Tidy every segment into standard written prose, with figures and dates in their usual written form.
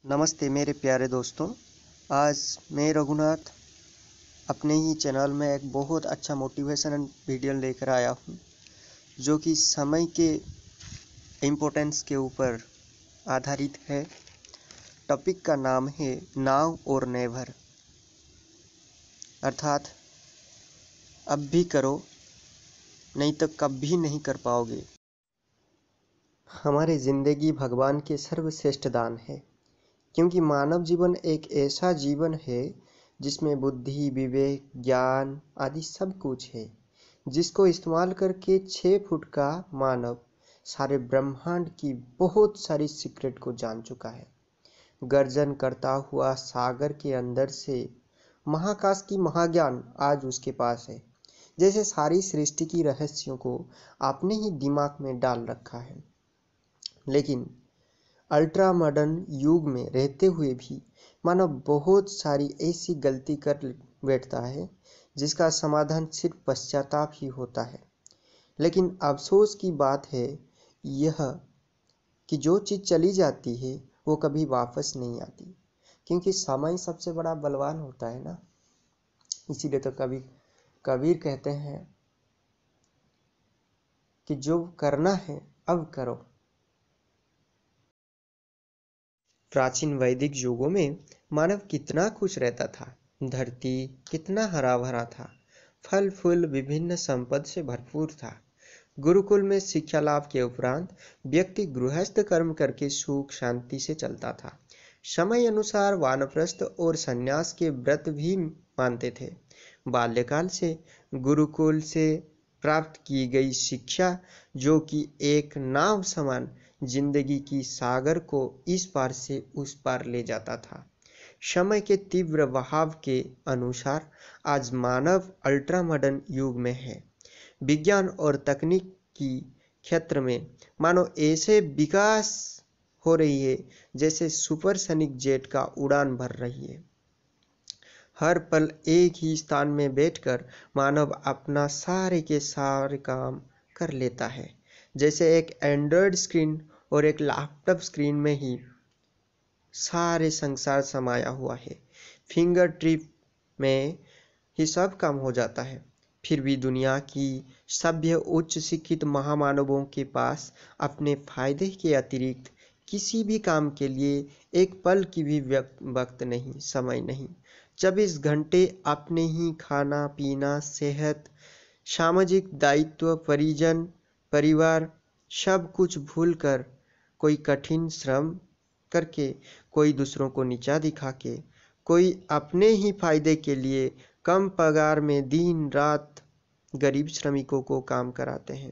नमस्ते मेरे प्यारे दोस्तों। आज मैं रघुनाथ अपने ही चैनल में एक बहुत अच्छा मोटिवेशन वीडियो लेकर आया हूँ, जो कि समय के इम्पोर्टेंस के ऊपर आधारित है। टॉपिक का नाम है नाउ और नेवर, अर्थात अब भी करो नहीं तो कभी नहीं कर पाओगे। हमारी जिंदगी भगवान के सर्वश्रेष्ठ दान है, क्योंकि मानव जीवन एक ऐसा जीवन है जिसमें बुद्धि, विवेक, ज्ञान आदि सब कुछ है, जिसको इस्तेमाल करके 6 फुट का मानव सारे ब्रह्मांड की बहुत सारी सीक्रेट को जान चुका है। गर्जन करता हुआ सागर के अंदर से महाकाश की महाज्ञान आज उसके पास है। जैसे सारी सृष्टि की रहस्यों को आपने ही दिमाग में डाल रखा है। लेकिन अल्ट्रा मॉडर्न युग में रहते हुए भी मानव बहुत सारी ऐसी गलती कर बैठता है जिसका समाधान सिर्फ पश्चाताप ही होता है। लेकिन अफसोस की बात है यह कि जो चीज़ चली जाती है वो कभी वापस नहीं आती, क्योंकि समय सबसे बड़ा बलवान होता है ना। इसीलिए तो कबीर कहते हैं कि जो करना है अब करो। प्राचीन वैदिक युगों में मानव कितना खुश रहता था, धरती कितना हरा भरा था, फल फूल विभिन्न संपद से भरपूर था। गुरुकुल में शिक्षा लाभ के उपरांत व्यक्ति गृहस्थ कर्म करके सुख शांति से चलता था। समय अनुसार वानप्रस्थ और संन्यास के व्रत भी मानते थे। बाल्यकाल से गुरुकुल से प्राप्त की गई शिक्षा, जो कि एक नाव समान जिंदगी की सागर को इस पार से उस पार ले जाता था। समय के तीव्र बहाव के अनुसार आज मानव अल्ट्रा मॉडर्न युग में है। विज्ञान और तकनीक की क्षेत्र में मानो ऐसे विकास हो रही है जैसे सुपरसोनिक जेट का उड़ान भर रही है। हर पल एक ही स्थान में बैठकर मानव अपना सारे के सारे काम कर लेता है। जैसे एक एंड्रॉयड स्क्रीन और एक लैपटॉप स्क्रीन में ही सारे संसार समाया हुआ है। फिंगर टिप में ही सब काम हो जाता है। फिर भी दुनिया की सभ्य उच्च शिक्षित महामानवों के पास अपने फायदे के अतिरिक्त किसी भी काम के लिए एक पल की भी वक्त नहीं, समय नहीं। 24 घंटे अपने ही खाना पीना, सेहत, सामाजिक दायित्व, परिजन, परिवार सब कुछ भूलकर, कोई कठिन श्रम करके, कोई दूसरों को नीचा दिखा के, कोई अपने ही फायदे के लिए कम पगार में दिन रात गरीब श्रमिकों को काम कराते हैं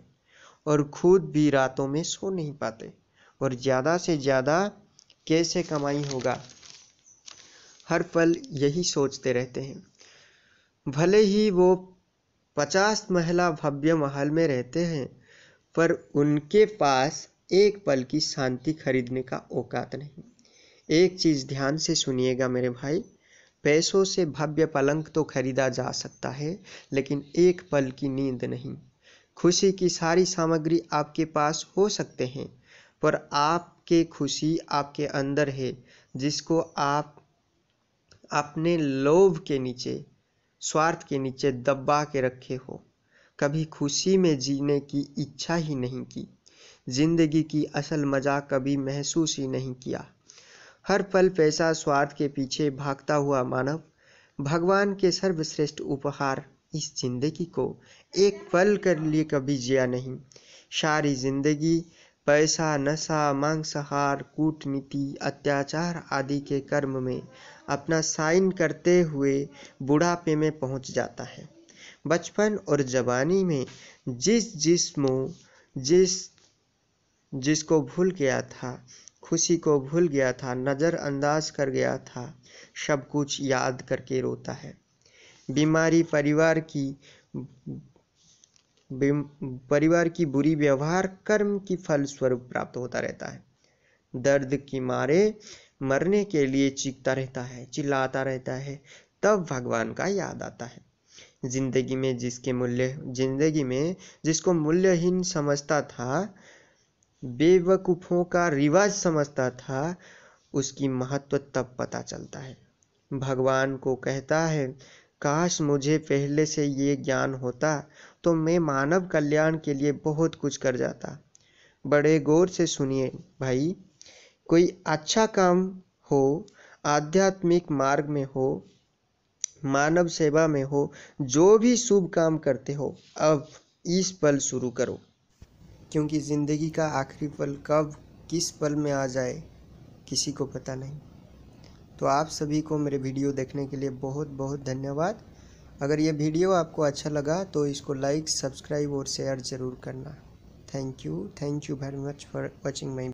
और खुद भी रातों में सो नहीं पाते और ज़्यादा से ज़्यादा कैसे कमाई होगा, हर पल यही सोचते रहते हैं। भले ही वो 50 महला भव्य महल में रहते हैं, पर उनके पास एक पल की शांति खरीदने का औकात नहीं। एक चीज ध्यान से सुनिएगा मेरे भाई, पैसों से भव्य पलंग तो खरीदा जा सकता है, लेकिन एक पल की नींद नहीं। खुशी की सारी सामग्री आपके पास हो सकते हैं, पर आपके खुशी आपके अंदर है, जिसको आप अपने लोभ के नीचे, स्वार्थ के नीचे दबा के रखे हो। कभी खुशी में जीने की इच्छा ही नहीं की, जिंदगी की असल मजा कभी महसूस ही नहीं किया। हर पल पैसा स्वार्थ के पीछे भागता हुआ मानव भगवान के सर्वश्रेष्ठ उपहार इस जिंदगी को एक पल के लिए कभी जिया नहीं। सारी जिंदगी पैसा, नशा, मांसाहार, कूटनीति, अत्याचार आदि के कर्म में अपना साइन करते हुए बुढ़ापे में पहुंच जाता है। बचपन और जवानी में जिसको भूल गया था, खुशी को भूल गया था, नज़रअंदाज कर गया था, सब कुछ याद करके रोता है। बीमारी, परिवार की बुरी व्यवहार कर्म की फल स्वरूप प्राप्त होता रहता है। दर्द की मारे मरने के लिए चीखता रहता है, चिल्लाता रहता है, तब भगवान का याद आता है। जिंदगी में जिसको मूल्यहीन समझता था, बेवकूफ़ों का रिवाज समझता था, उसकी महत्व तब पता चलता है। भगवान को कहता है, काश मुझे पहले से ये ज्ञान होता तो मैं मानव कल्याण के लिए बहुत कुछ कर जाता। बड़े गौर से सुनिए भाई, कोई अच्छा काम हो, आध्यात्मिक मार्ग में हो, मानव सेवा में हो, जो भी शुभ काम करते हो, अब इस पल शुरू करो, क्योंकि जिंदगी का आखिरी पल कब किस पल में आ जाए किसी को पता नहीं। तो आप सभी को मेरे वीडियो देखने के लिए बहुत बहुत धन्यवाद। अगर ये वीडियो आपको अच्छा लगा तो इसको लाइक, सब्सक्राइब और शेयर ज़रूर करना। Thank you very much for watching my